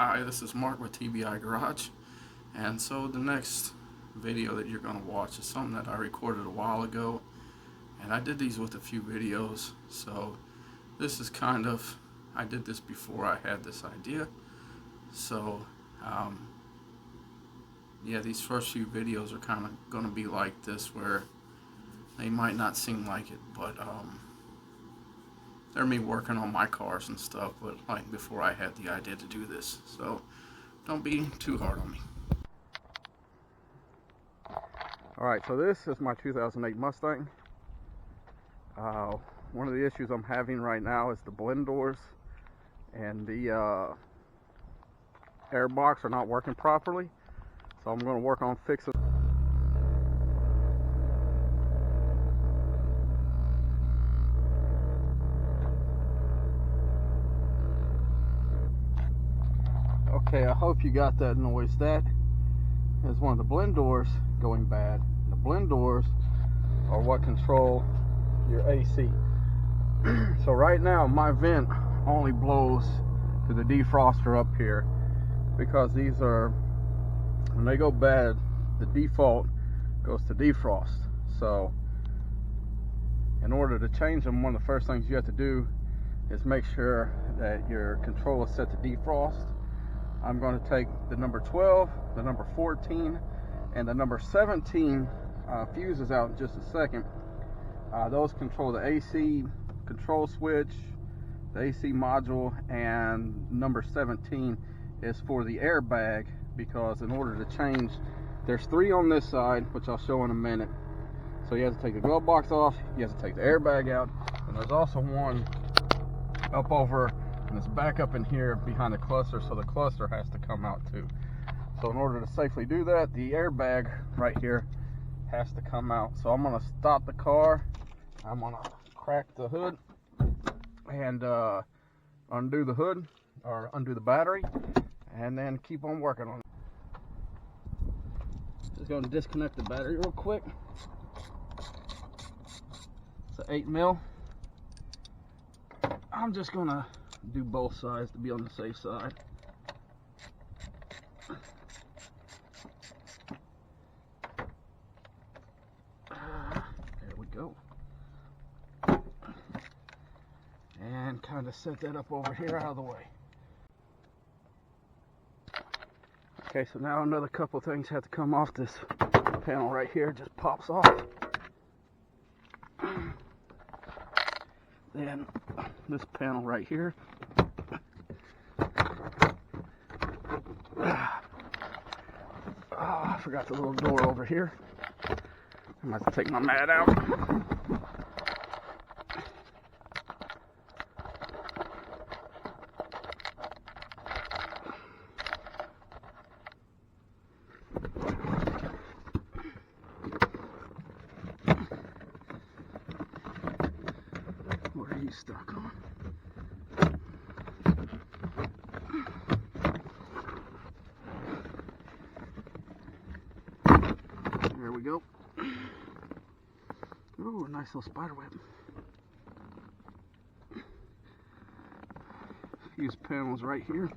Hi, this is Mark with TBI Garage, and so the next video that you're going to watch is something that I recorded a while ago, and I did these with a few videos, so this is I did this before I had this idea, so yeah, these first few videos are kind of going to be like this, where they might not seem like it, but they're me working on my cars and stuff, but like before I had the idea to do this, so don't be too hard on me. Alright, so this is my 2008 Mustang. One of the issues I'm having right now is the blend doors and the air box are not working properly, so I'm going to work on fixing. Okay, I hope you got that noise. That is one of the blend doors going bad. The blend doors are what control your AC. So right now my vent only blows to the defroster up here, because these are, when they go bad, the default goes to defrost. So in order to change them, one of the first things you have to do is make sure that your control is set to defrost. I'm going to take the number 12, the number 14, and the number 17 fuses out in just a second. Those control the AC control switch, the AC module, and number 17 is for the airbag, because in order to change, there's 3 on this side, which I'll show in a minute. So you have to take the glove box off, you have to take the airbag out, and there's also one up over, and it's back up in here behind the cluster, so the cluster has to come out too. So in order to safely do that, the airbag right here has to come out. So I'm going to stop the car, I'm going to crack the hood and undo the hood, or undo the battery, and then keep on working on it. Just going to disconnect the battery real quick. It's an 8mm. I'm just going to do both sides to be on the safe side. There we go. And kind of set that up over here out of the way. Okay, so now another couple things have to come off. This panel right here just pops off. Then this panel right here. I forgot the little door over here. I'm going to have to take my mat out. What are you stuck on? There we go. Ooh, a nice little spider web. Fuse panels right here.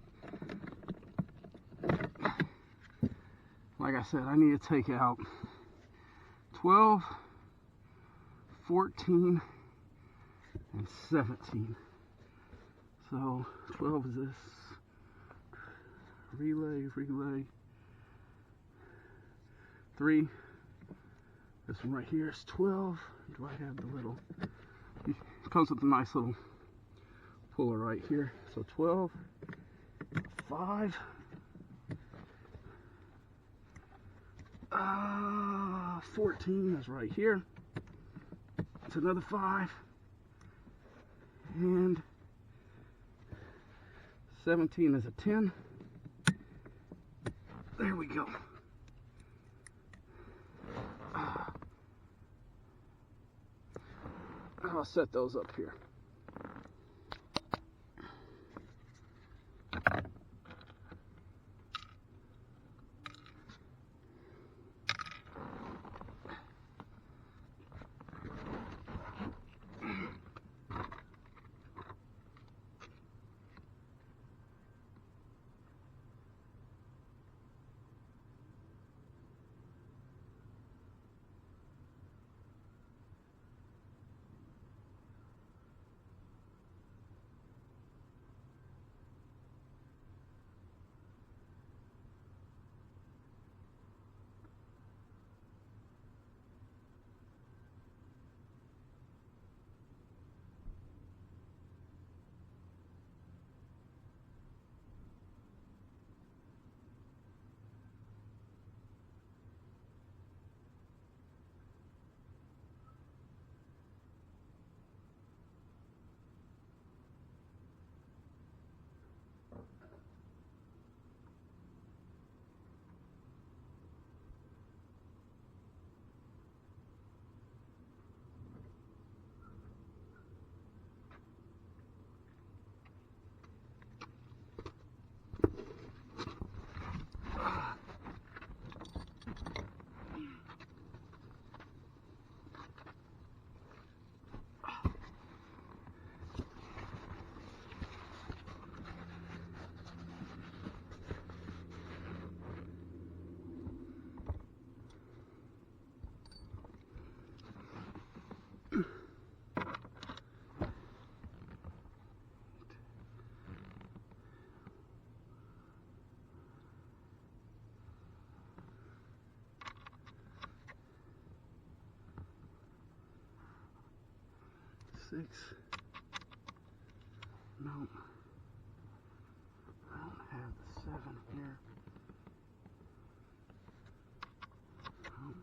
Like I said, I need to take out 12, 14, and 17. So 12 is this relay, 3. This one right here is 12. Do I have the little? It comes with a nice little puller right here. So 12, 5, 14 is right here. It's another 5, and 17 is a 10. There we go. I'll set those up here. 6. No. I don't have the 7 here. No.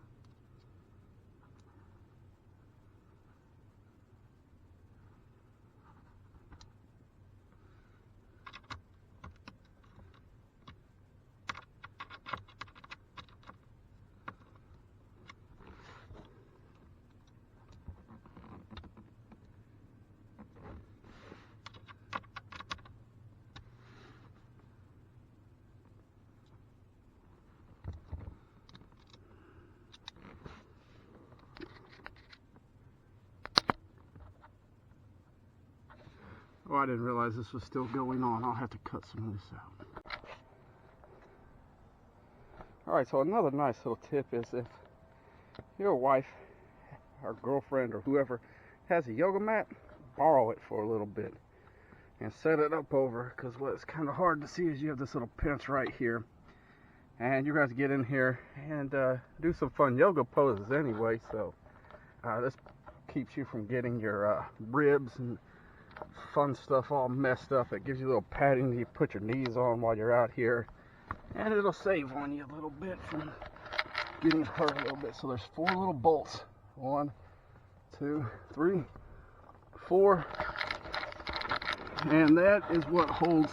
Oh, I didn't realize this was still going on. I'll have to cut some of this out. Alright, so another nice little tip is if your wife or girlfriend or whoever has a yoga mat, borrow it for a little bit and set it up over, because what's kind of hard to see is you have this little pinch right here, and you're going to get in here and do some fun yoga poses anyway. So this keeps you from getting your ribs and fun stuff all messed up. It gives you a little padding you put your knees on while you're out here, and it'll save on you a little bit from getting hurt a little bit. So there's 4 little bolts. 1, 2, 3, 4, and that is what holds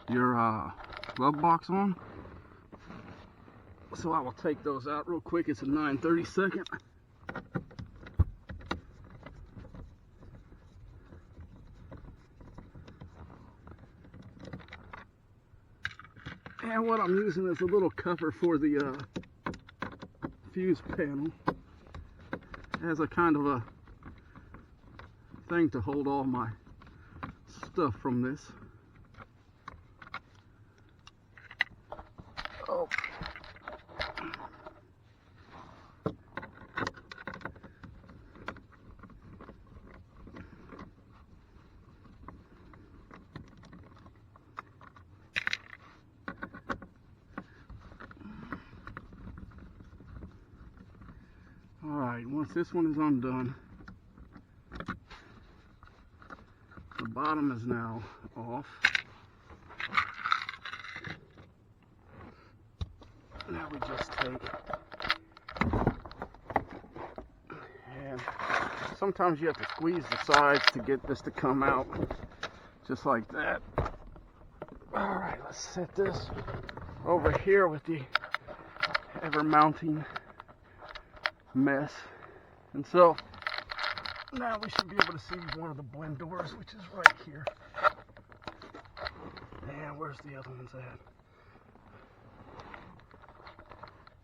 your glove box on. So I will take those out real quick. It's a 9/32. And what I'm using is a little cover for the fuse panel. It has a kind of a thing to hold all my stuff from this. Oh. Alright, once this one is undone, the bottom is now off. Now we just take, and sometimes you have to squeeze the sides to get this to come out, just like that. Alright, let's set this over here with the ever mounting mess. And so now we should be able to see one of the blend doors, which is right here. And where's the other ones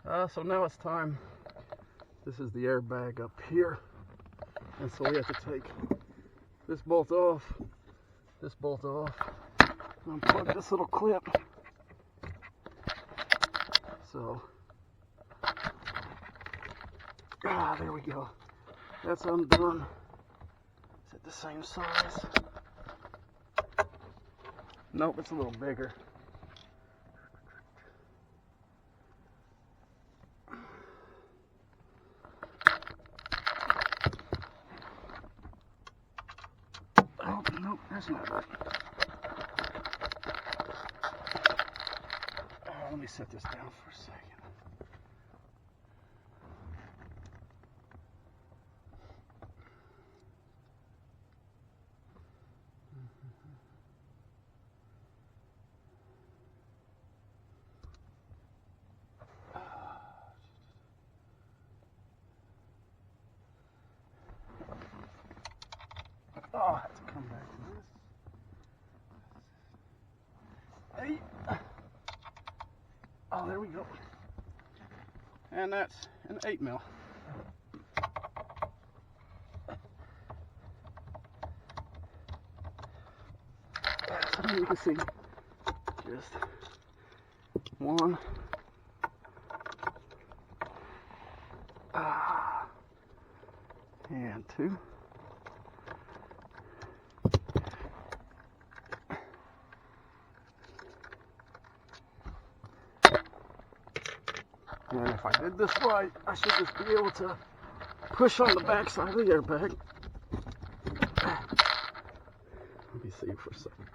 at? So now it's time. This is the airbag up here, and so we have to take this bolt off, and unplug this little clip. So there we go. That's undone. Is it the same size? Nope, it's a little bigger. Oh, nope, that's not right. Let me set this down for a second. Oh, I have to come back to this. Hey. Oh, there we go. And that's an 8mm. So you can see just 1. And 2. And if I did this right, I should just be able to push on the back side of the airbag. Let me see for a second.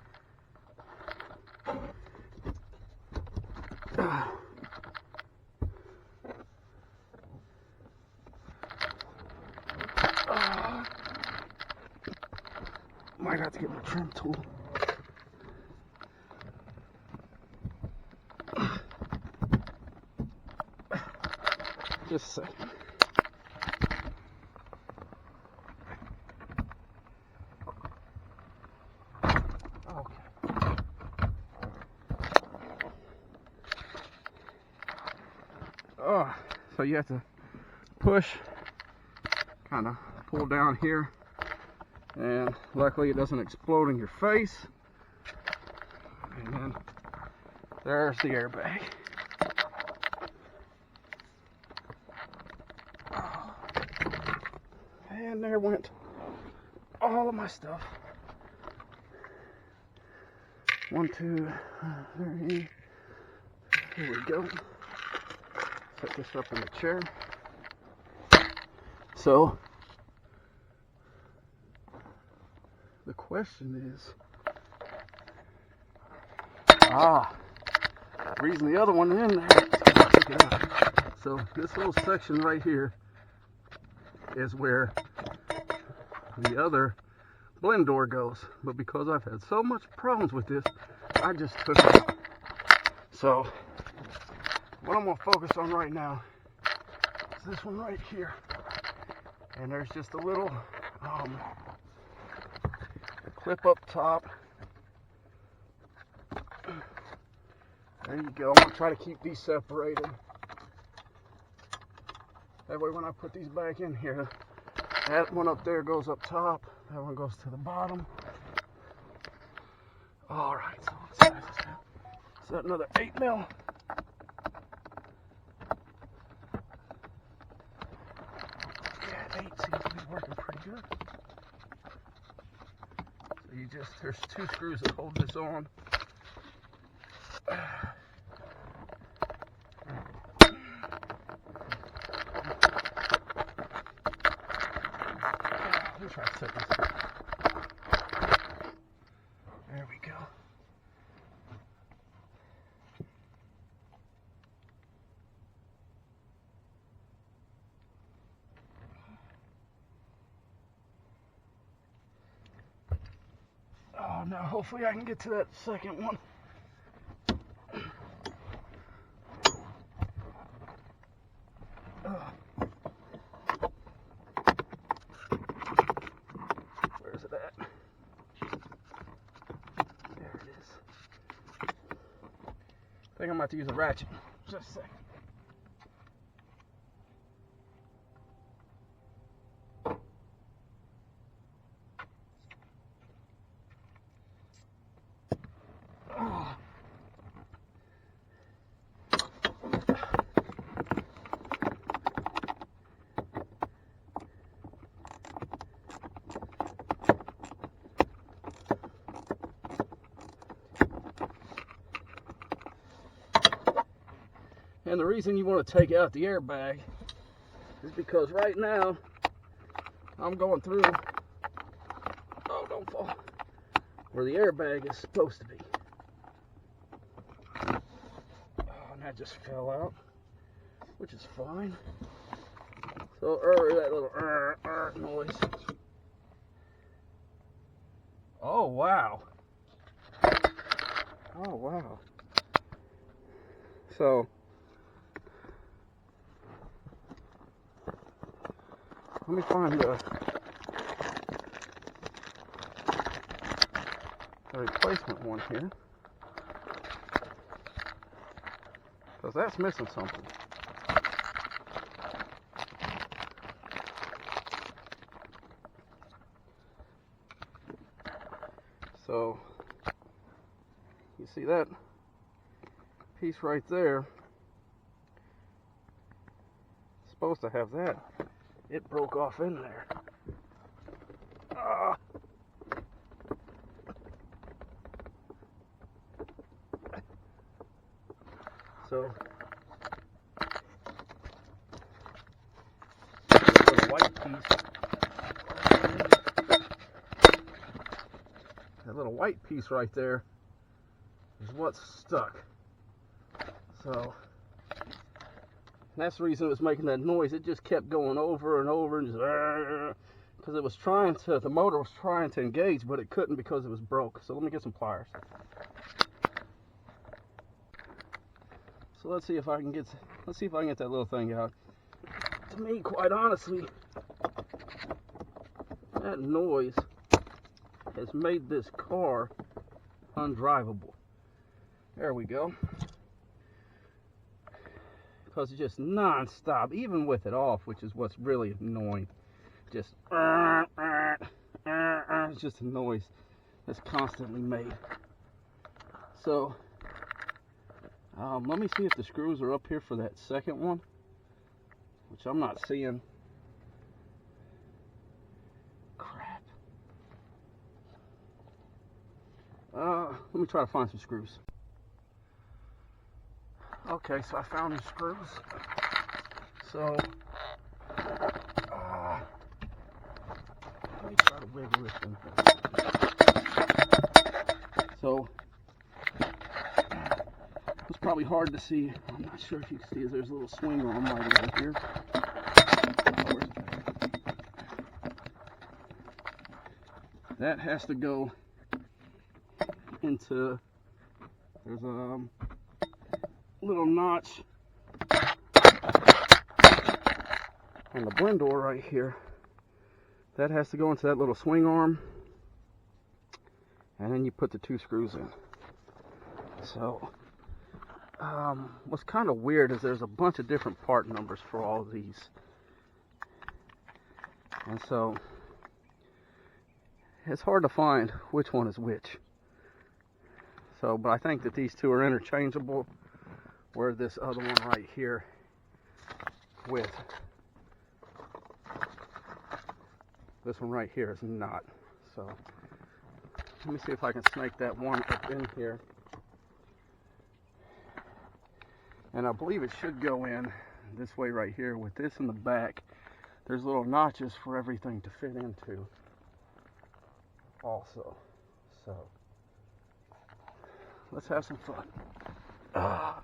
Might have to get my trim tool. Just a second. Oh, so you have to push, kind of pull down here, and luckily it doesn't explode in your face. And then there's the airbag. And there went all of my stuff. 1, 2, 3. Here we go. Set this up in the chair. So, the question is, the reason the other one in there, check it out. So this little section right here is where the other blend door goes, but because I've had so much problems with this, I just took it out. So what I'm going to focus on right now is this one right here, and there's just a little clip up top. There you go. I'm going to try to keep these separated. That way when I put these back in here, that one up there goes up top, that one goes to the bottom. Alright, so let's size this down. Is that another 8mm? Yeah, 8 seems to be working pretty good. So you just, there's 2 screws that hold this on. Let's try to set this up. There we go. Oh, now hopefully I can get to that second one. Where's it at? There it is. I think I'm about to use a ratchet. Just a second. And the reason you want to take out the airbag is because right now I'm going through, oh, don't fall, where the airbag is supposed to be. Oh, and that just fell out, which is fine. So that little noise. Oh wow. Oh wow. So let me find a replacement one here, because that's missing something. So you see that piece right there, it's supposed to have that. It broke off in there. So, put a white piece. That little white piece right there is what's stuck. So that's the reason it was making that noise. It just kept going over and over and just because it was trying to, the motor was trying to engage, but it couldn't because it was broke. So let me get some pliers. So let's see if I can get that little thing out. To me, quite honestly, that noise has made this car undrivable. There we go. Because it's just non-stop, even with it off, which is what's really annoying. Just it's just a noise that's constantly made. So let me see if the screws are up here for that second one, which I'm not seeing. Crap. Let me try to find some screws. Okay, so I found the screws. So let me try to wiggle this thing. So it's probably hard to see. I'm not sure if you can see. There's a little swing arm right over here. That has to go into, there's a little notch on the blend door right here. That has to go into that little swing arm, and then you put the two screws in. So what's kind of weird is there's a bunch of different part numbers for all of these, and so it's hard to find which one is which. So, but I think that these two are interchangeable, where this other one right here with this one right here is not. So let me see if I can snake that one up in here. And I believe it should go in this way right here. With this in the back, there's little notches for everything to fit into also. So let's have some fun. I'm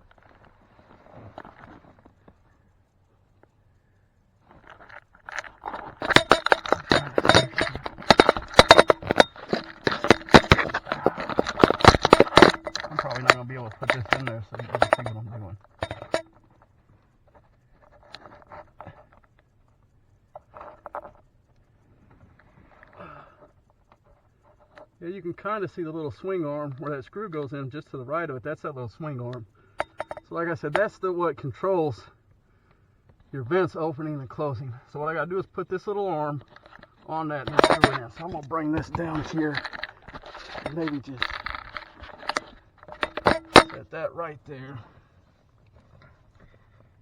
probably not going to be able to put this in there so you can see what I'm doing. Yeah, you can kind of see the little swing arm where that screw goes in just to the right of it. That's that little swing arm. So like I said, that's what controls your vents opening and closing. So what I got to do is put this little arm on that and screw it in. So I'm going to bring this down here and maybe just set that right there.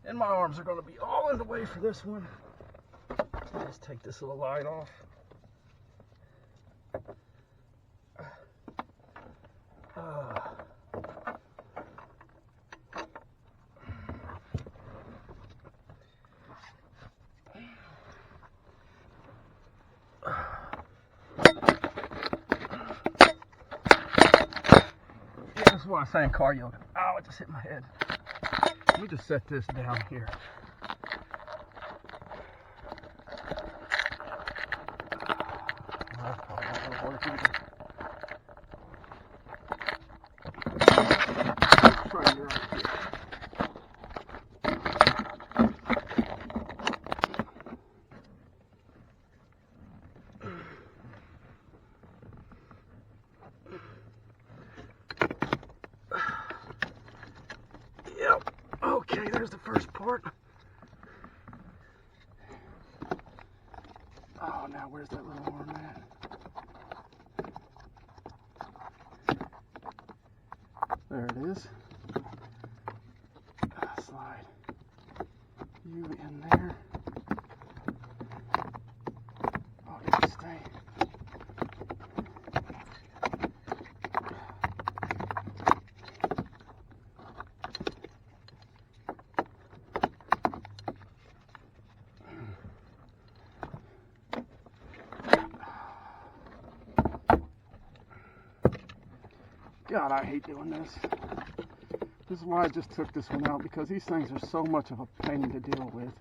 And my arms are going to be all in the way for this one. Just take this little light off. Yeah, this is what I'm saying, car yoga. Ow, it just hit my head. Let me just set this down here. That's probably not going to work either. Try it right here. Yep. Okay, there's the first part. Oh, now where's that little arm at? There it is. Slide you in there. Oh, it can stay. God, I hate doing this. This is why I just took this one out, because these things are so much of a pain to deal with.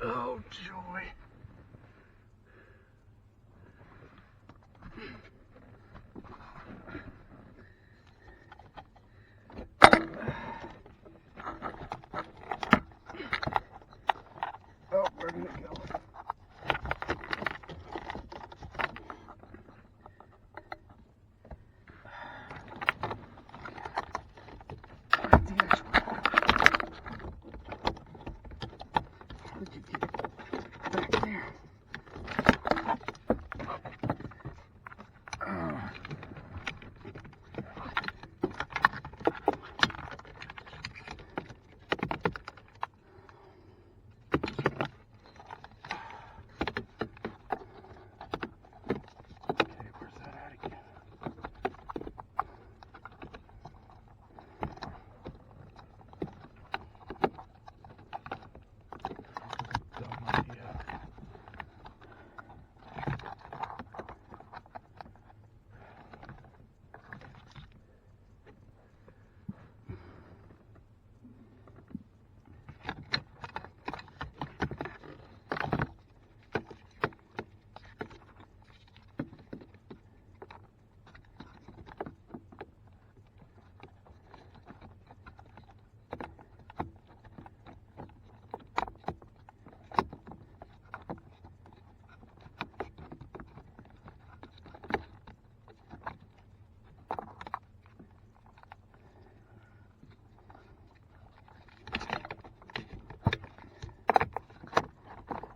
Oh, joy. Oh, where did it go? Where'd you get it? Back there.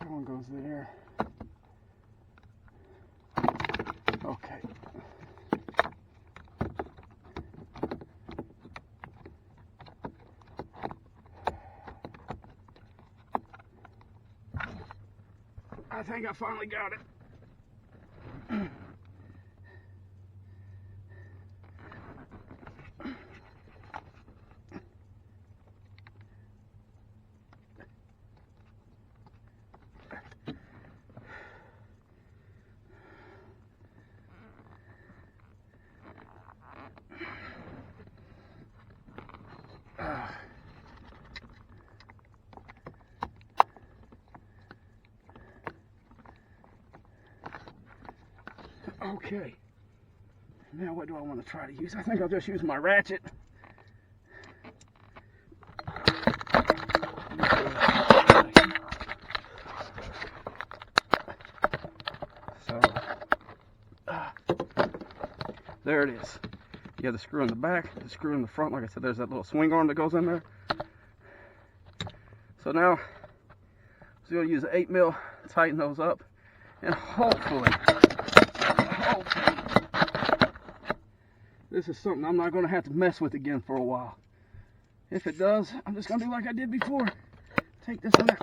One goes there. Okay. I think I finally got it. Okay. Now what do I want to try to use? I think I'll just use my ratchet. So, there it is. You have the screw in the back, the screw in the front. Like I said, there's that little swing arm that goes in there. So now, I'm going to use an 8mm, tighten those up, and hopefully, this is something I'm not going to have to mess with again for a while. If it does, I'm just going to do like I did before. Take this one out.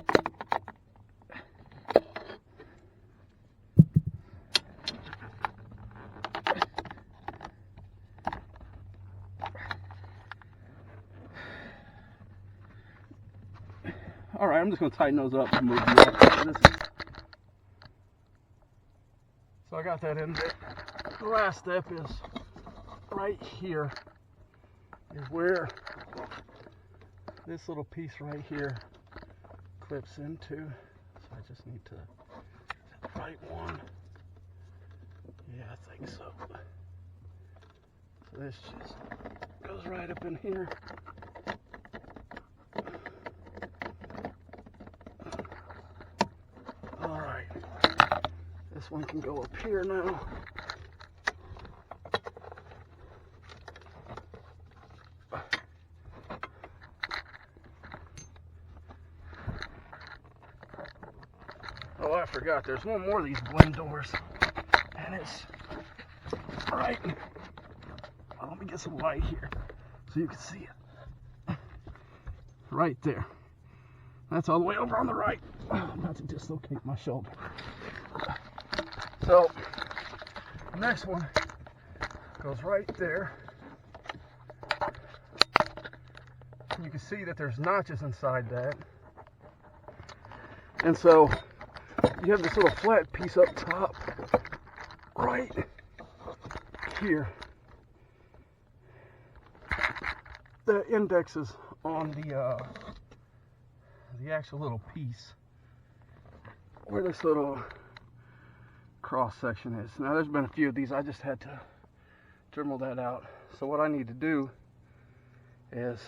Alright, I'm just going to tighten those up and move them up. So I got that in there. The last step is right here, is where this little piece right here clips into. So I just need to get the right one. Yeah, I think so. So this just goes right up in here. Alright, this one can go up here now. Oh, I forgot, there's one more of these blend doors, and it's right, well, let me get some light here so you can see it. Right there. That's all the way over on the right. Oh, I'm about to dislocate my shoulder. So, the next one goes right there. You can see that there's notches inside that. And so you have this little flat piece up top right here that indexes on the actual little piece where this little cross section is. Now there's been a few of these, I just had to dremel that out. So what I need to do is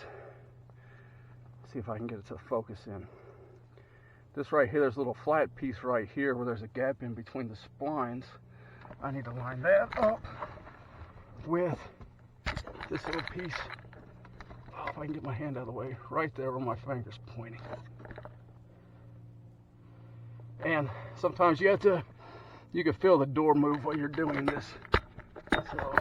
see if I can get it to focus in. This right here, there's a little flat piece right here where there's a gap in between the splines. I need to line that up with this little piece. Oh, if I can get my hand out of the way, right there where my finger's pointing. And sometimes you can feel the door move while you're doing this. So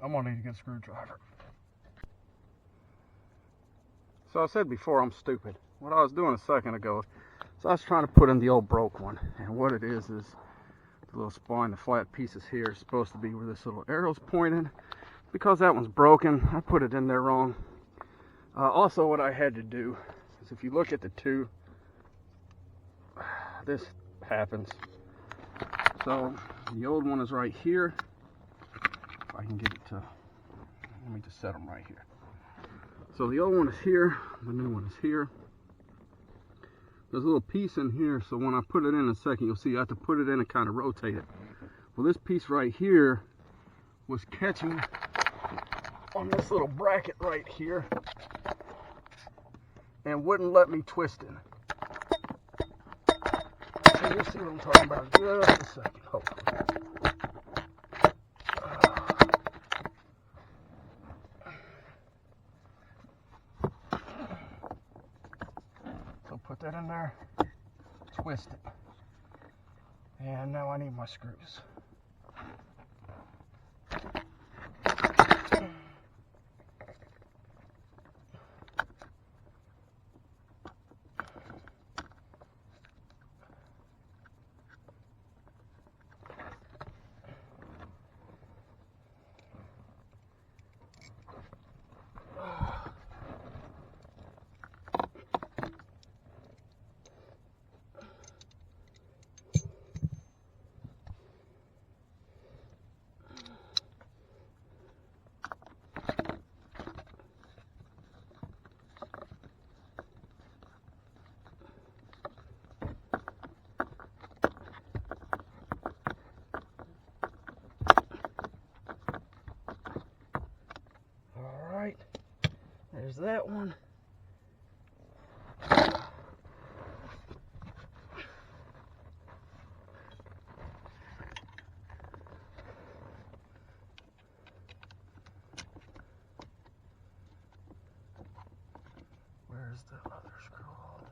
I'm gonna need a good screwdriver. So I said before I'm stupid. What I was doing a second ago, so I was trying to put in the old broke one. And what it is the little spline, the flat pieces here is supposed to be where this little arrow's pointing. Because that one's broken, I put it in there wrong. Also what I had to do is if you look at the two, this happens. So the old one is right here. If I can get it to, let me just set them right here. So the old one is here, the new one is here. There's a little piece in here, so when I put it in a second, you'll see I have to put it in and kind of rotate it. Well, this piece right here was catching on this little bracket right here and wouldn't let me twist it. So you'll see what I'm talking about in just a second, hopefully. Put that in there, twist it, and now I need my screws. There's that one. Where's the other screw hole?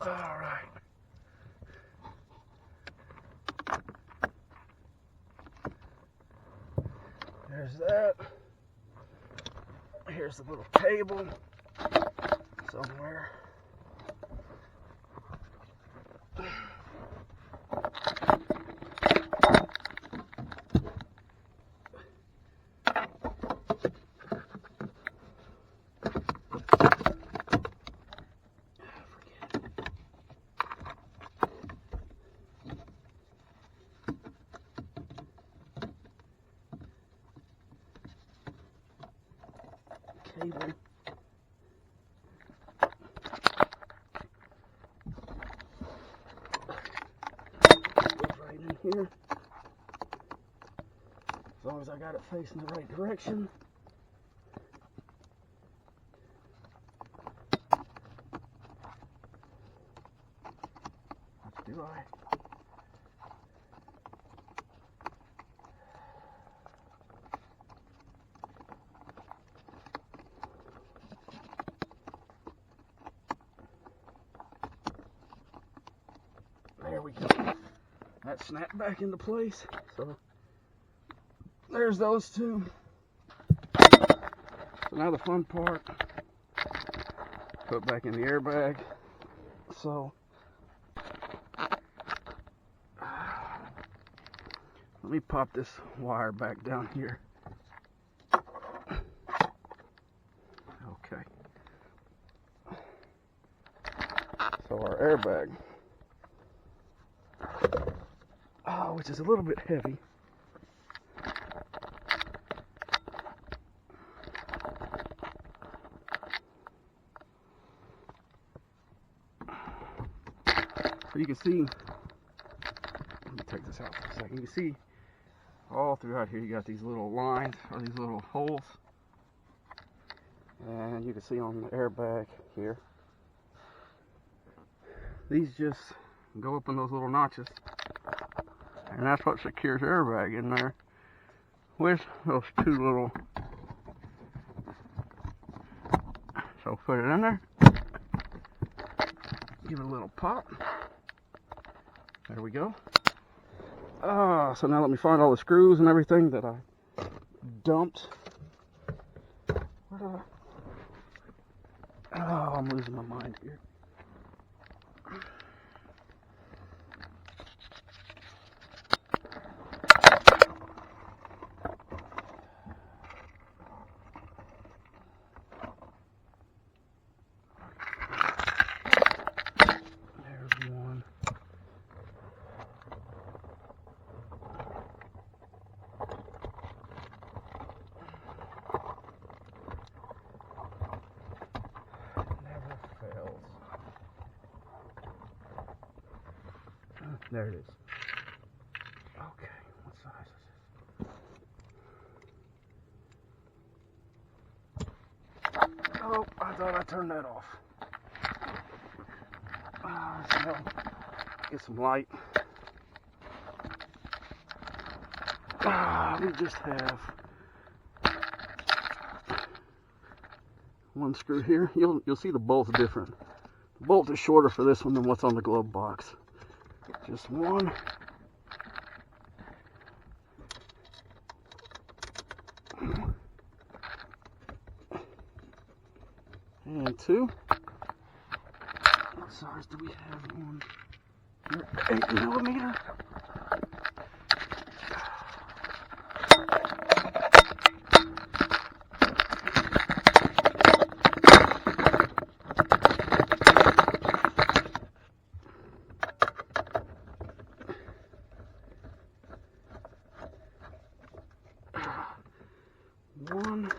Alright. There's that. Here's the little cable somewhere. Cable. Right in here. As long as I got it facing the right direction. What do I? There we go. That snapped back into place. So there's those two. So now the fun part, put back in the airbag. So let me pop this wire back down here. Okay. So our airbag, which is a little bit heavy. So you can see, let me take this out for a second. You can see all throughout here you got these little lines, or these little holes. And you can see on the airbag here, these just go up in those little notches. And that's what secures the airbag in there, with those two little. So put it in there, give it a little pop. There we go. So now let me find all the screws and everything that I dumped. Where did I? Oh, I'm losing my mind here. There's one. Never fails. There it is. Okay, what size is this? Oh, I thought I turned that off. So get some light. We just have one screw here. You'll see the bolt's different. The bolt is shorter for this one than what's on the glove box. Just one. And two. What size do we have on here? 8mm. One.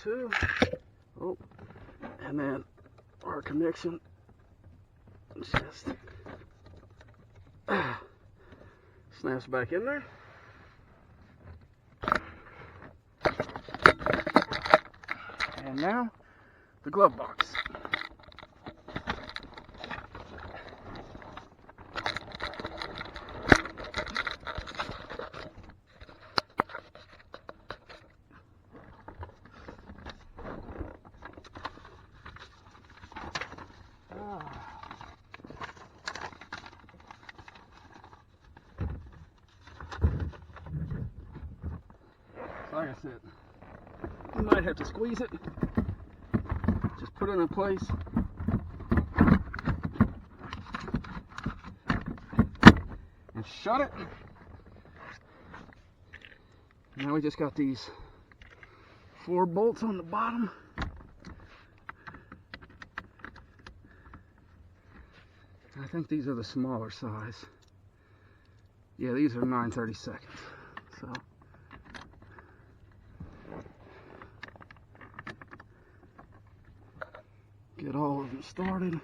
Two. Oh, and then our connection just snaps back in there. And now the glove box. like I said, you might have to squeeze it. Just put it in place. And shut it. Now we just got these 4 bolts on the bottom. I think these are the smaller size. Yeah, these are 9/32. So get all of them started.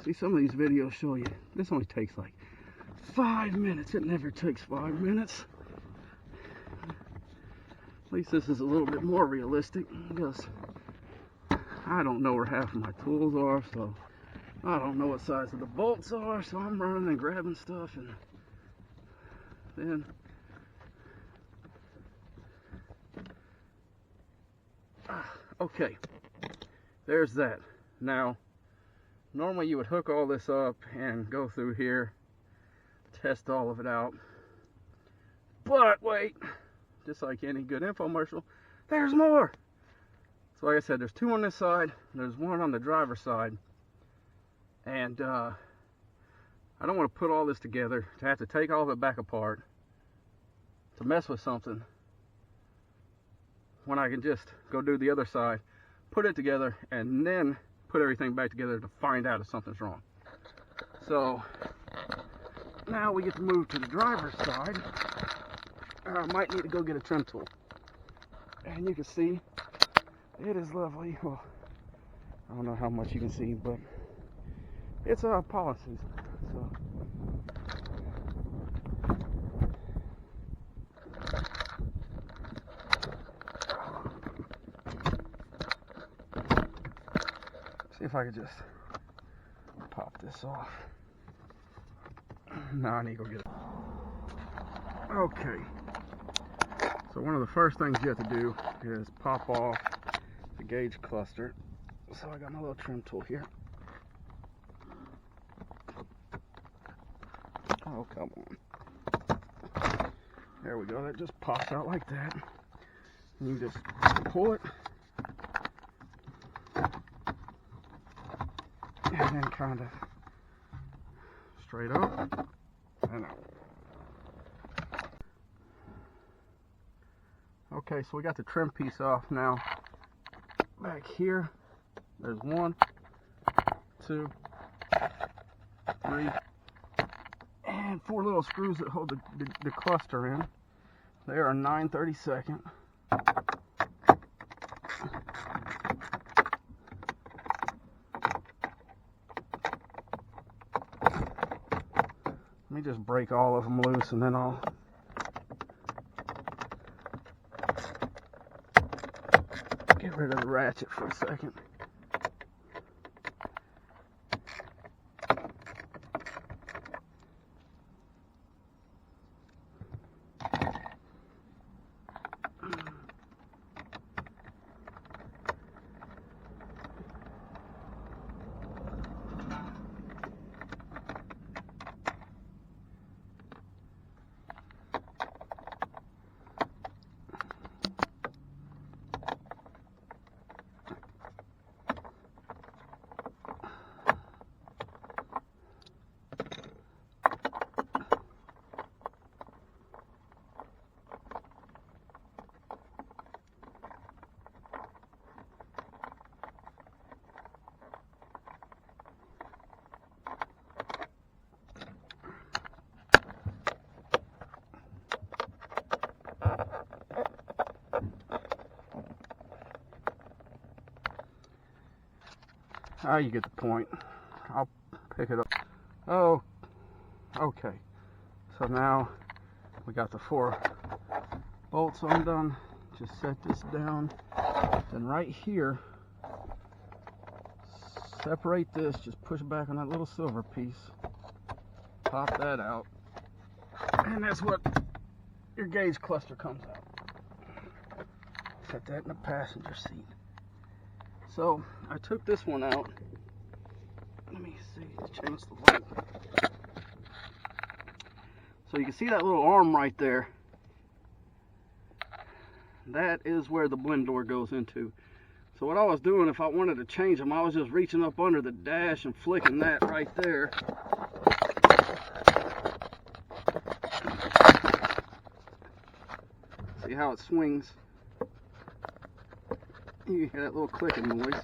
See, some of these videos show you this only takes like 5 minutes. It never takes 5 minutes. At least this is a little bit more realistic because I don't know where half of my tools are, so I don't know what size of the bolts are, so I'm running and grabbing stuff, and then okay, there's that. Now normally you would hook all this up and go through here, test all of it out. But wait, just like any good infomercial, there's more. So like I said, there's 2 on this side, there's 1 on the driver's side. And I don't want to put all this together, to have to take all of it back apart, to mess with something, when I can just go do the other side, put it together, and then put everything back together to find out if something's wrong. So now we get to move to the driver's side. I might need to go get a trim tool. And you can see it is lovely. Well, I don't know how much you can see, but it's pollen season. So see if I could just pop this off. No, I need to go get it. Okay. So one of the first things you have to do is pop off the gauge cluster. So I got my little trim tool here. Oh, come on. There we go. That just pops out like that. And you just pull it. And then kind of straight up and out. Okay, so we got the trim piece off now. Back here, there's 1, 2, 3, and 4 little screws that hold the cluster in. They are 9/32. Let me just break all of them loose, and then I'll get rid of the ratchet for a second. Ah, you get the point. I'll pick it up. Oh, okay. So now we got the 4 bolts undone. just set this down. Then right here, separate this, just push back on that little silver piece, pop that out, and that's what your gauge cluster comes out. Set that in the passenger seat. So I took this one out. Let me see, change the light. So you can see that little arm right there. That is where the blend door goes into. So what I was doing, if I wanted to change them, I was just reaching up under the dash and flicking that right there. See how it swings? You hear that little clicking noise.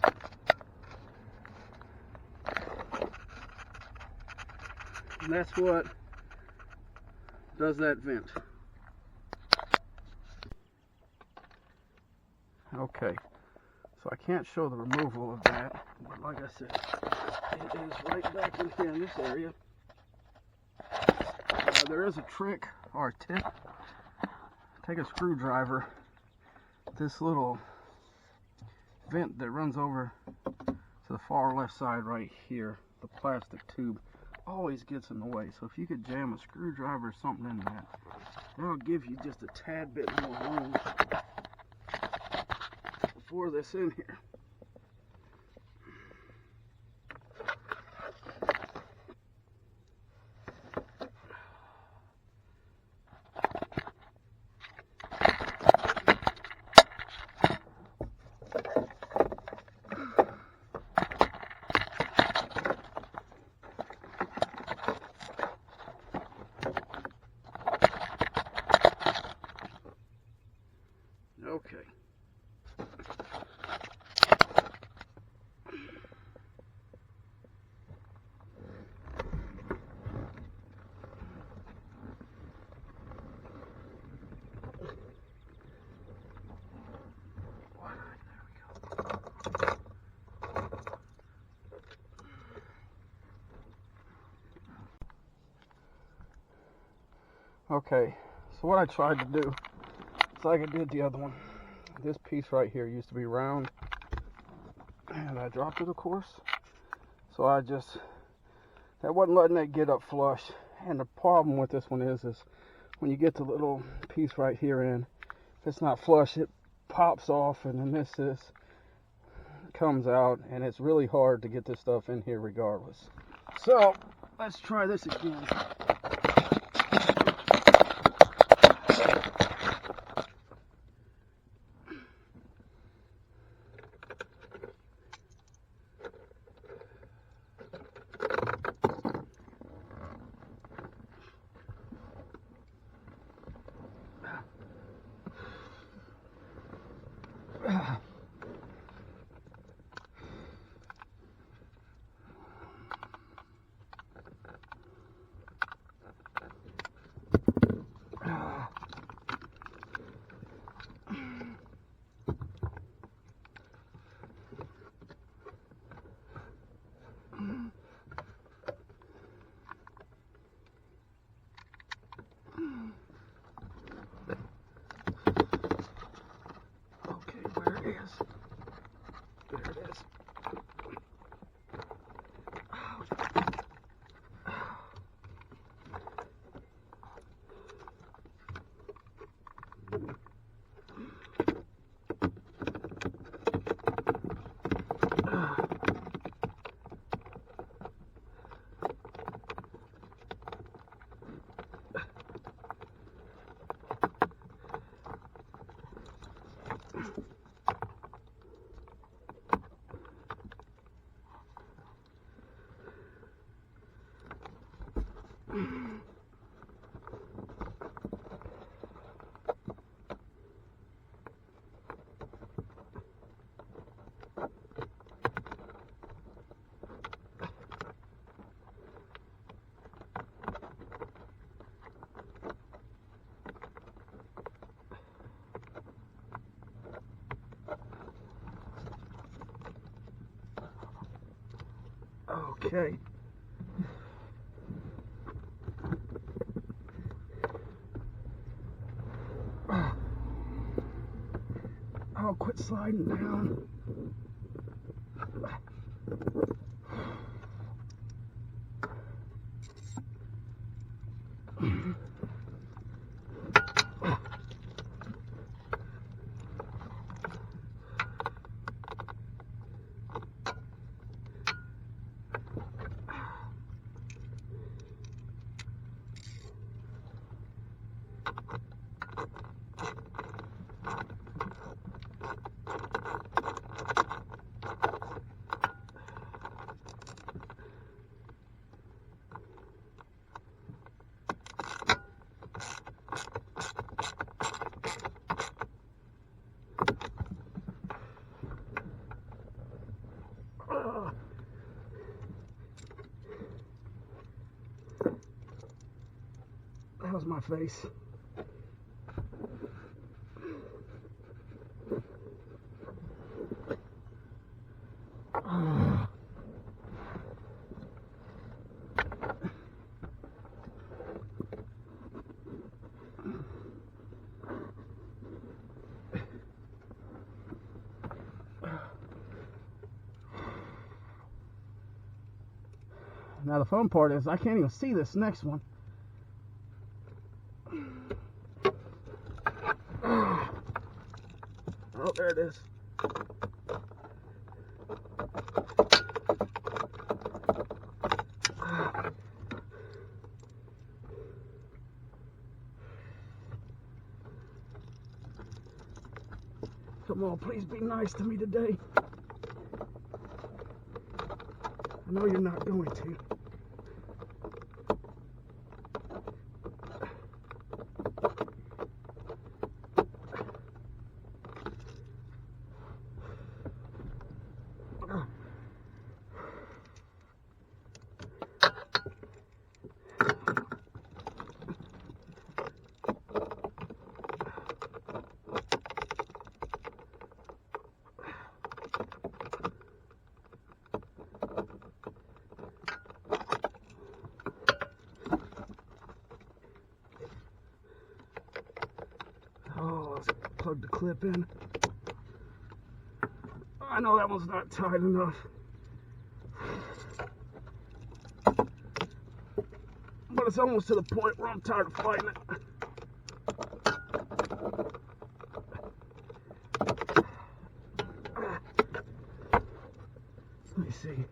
And that's what does that vent. Okay, so I can't show the removal of that, but like I said, it is right back in here in this area. There is a trick or a tip. Take a screwdriver, this little vent that runs over to the far left side right here, the plastic tube, always gets in the way. So if you could jam a screwdriver or something in that, that'll give you just a tad bit more room for this in here. Okay. Okay, so what I tried to do, it's like I did the other one. This piece right here used to be round, and I dropped it, of course. So that wasn't letting that get up flush. And the problem with this one is when you get the little piece right here in, if it's not flush, it pops off, and then this comes out, and it's really hard to get this stuff in here regardless. So let's try this again. There it is. Okay. quit sliding down. That was my face. Now the fun part is I can't even see this next one. Oh, there it is. Come on, please be nice to me today. I know you're not going to. Oh, let's plug the clip in. I know that one's not tight enough. But it's almost to the point where I'm tired of fighting it. Let me see.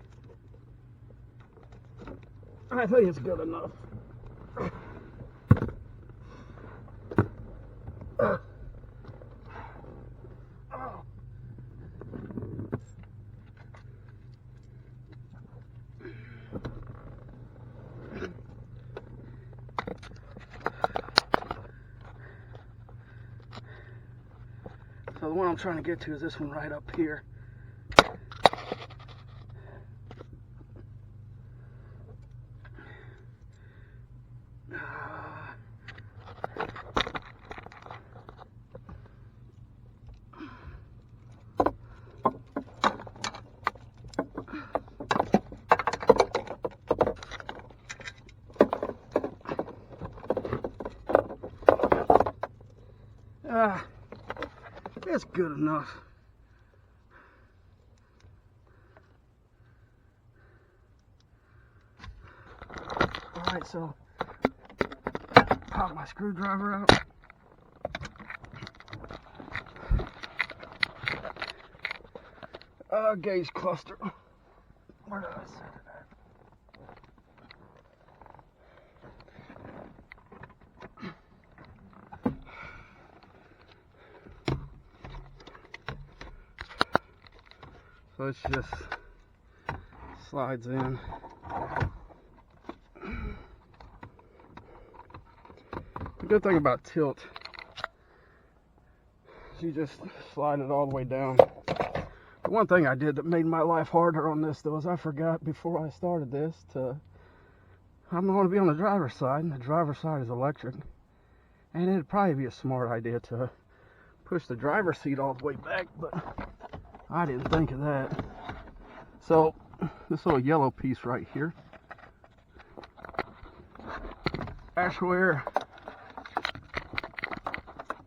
I think it's good enough. So the one I'm trying to get to is this one right up here. It's good enough. Alright, so pop my screwdriver out. Gauge cluster. Where did I set it at? So it just slides in. The good thing about tilt is you just slide it all the way down. The one thing I did that made my life harder on this though is I forgot before I started this I'm going to be on the driver's side, and the driver's side is electric. And it'd probably be a smart idea to push the driver's seat all the way back, but I didn't think of that. So this little yellow piece right here, that's where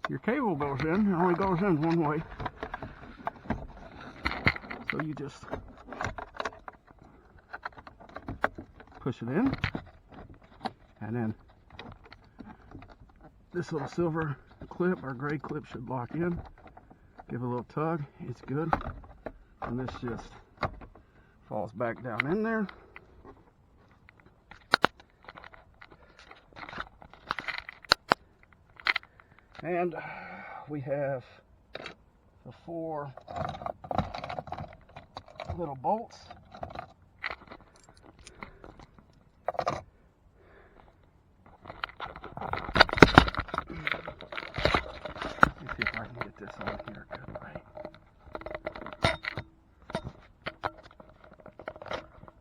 your cable goes in. It only goes in one way. So you just push it in, and then this little silver clip or gray clip should lock in. Give it a little tug, it's good. And this just falls back down in there. And we have the 4 little bolts. Let me see if I can get this on here good way.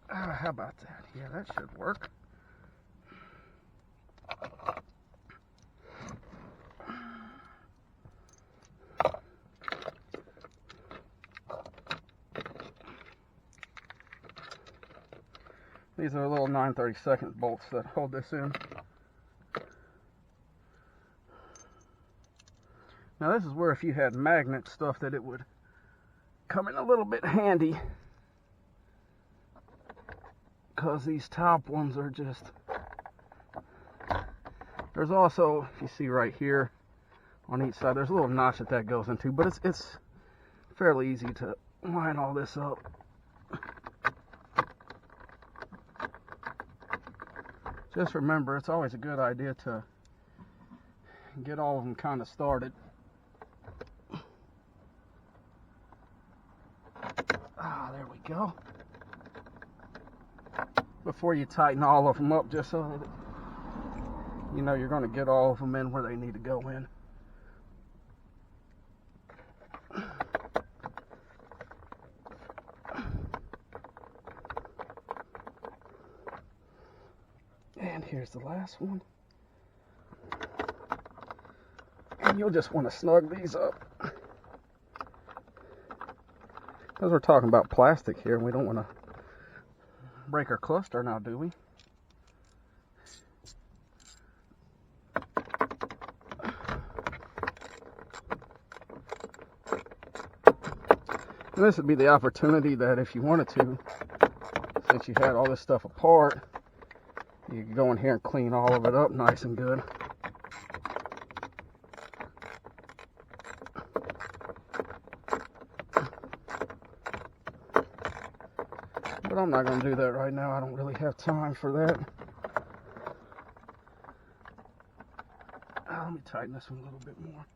How about that? Yeah, that should work. These are little 9/32 bolts that hold this in. Now this is where if you had magnet stuff that it would come in a little bit handy, because these top ones are just, there's also, if you see right here on each side, there's a little notch that goes into, but it's fairly easy to line all this up. Just remember, it's always a good idea to get all of them kind of started. There we go. Before you tighten all of them up, just so that you know you're going to get all of them in where they need to go in. And here's the last one. And you'll just want to snug these up. Because we're talking about plastic here, and we don't want to break our cluster now, do we? And this would be the opportunity that if you wanted to, since you had all this stuff apart, you could go in here and clean all of it up nice and good. But I'm not going to do that right now. I don't really have time for that. Let me tighten this one a little bit more.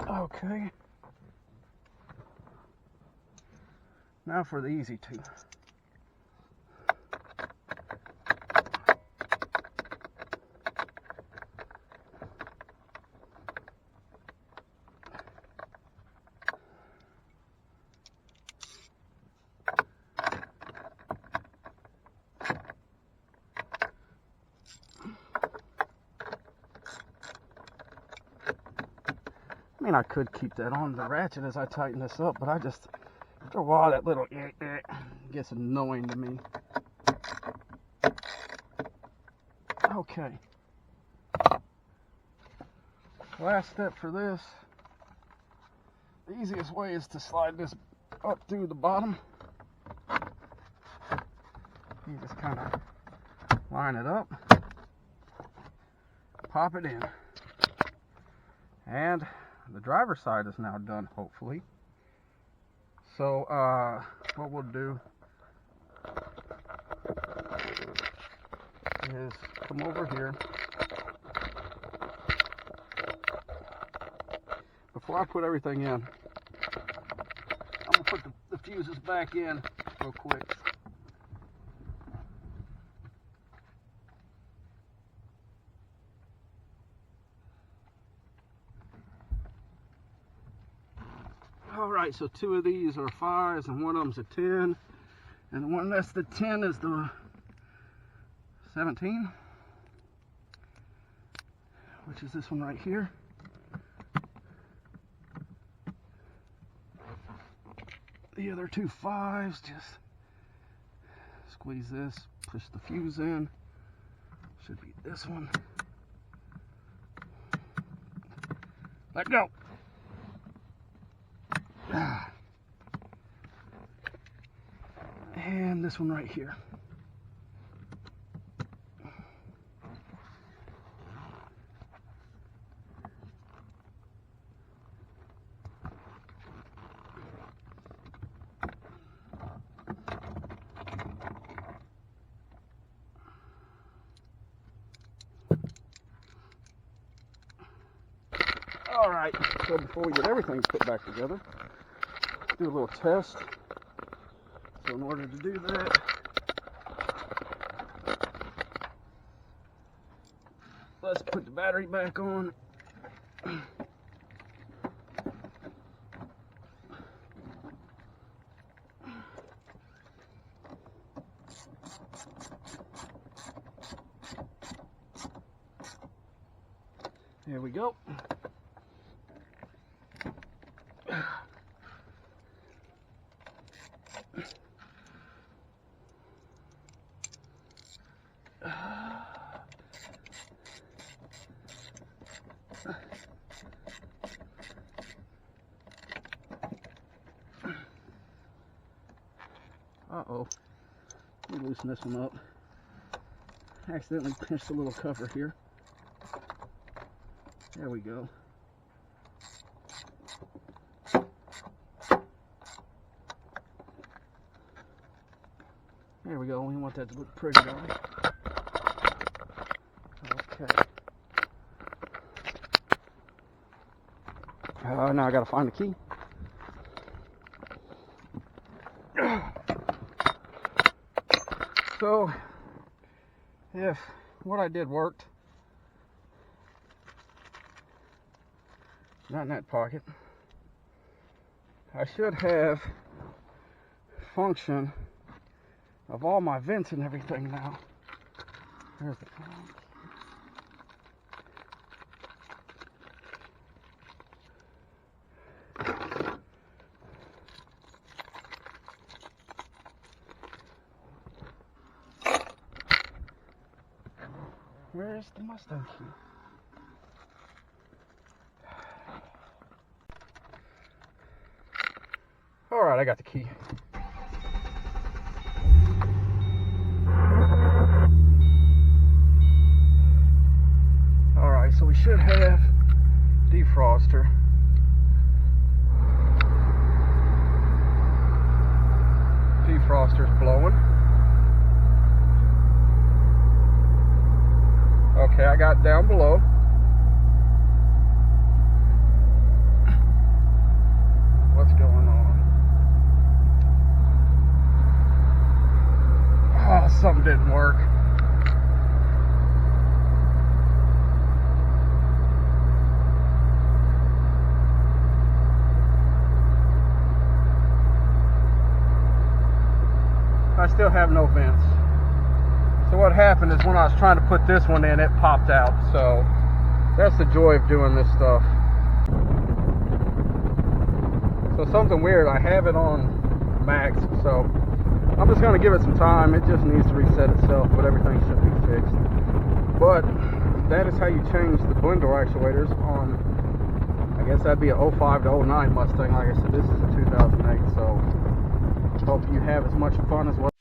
Okay. Now for the easy two. I mean, I could keep that on the ratchet as I tighten this up, but I just, after a while, that little gets annoying to me. Okay. Last step for this. The easiest way is to slide this up through the bottom. You just kind of line it up, pop it in, and the driver's side is now done, hopefully. So what we'll do is come over here. Before I put everything in, I'm going to put the fuses back in real quick. All right. Alright, so 2 of these are 5s and one of them's a 10. And the one that's the 10 is the 17, which is this one right here. The other 2 5s, just squeeze this, push the fuse in. Should be this one. Let go. And this one right here. All right, so before we get everything put back together, do a little test. So in order to do that, let's put the battery back on. There we go. Uh-oh. Let me loosen this one up. Accidentally pinched a little cover here. There we go. There we go. We want that to look pretty, don't we? Okay. Now I gotta find the key. So, if what I did worked, not in that pocket, I should have function of all my vents and everything now. There's the phone. Where's the Mustang key? Alright, I got the key. Alright, so we should have defroster. Defroster's blowing. Okay, I got down below. What's going on? Oh, something didn't work. I still have no vents. So what happened is when I was trying to put this one in, it popped out. So that's the joy of doing this stuff. So something weird, I have it on max, so I'm just going to give it some time. It just needs to reset itself, but everything should be fixed. But that is how you change the blend door actuators on, I guess that'd be a 05 to 09 Mustang. Like I said, this is a 2008, so hope you have as much fun as what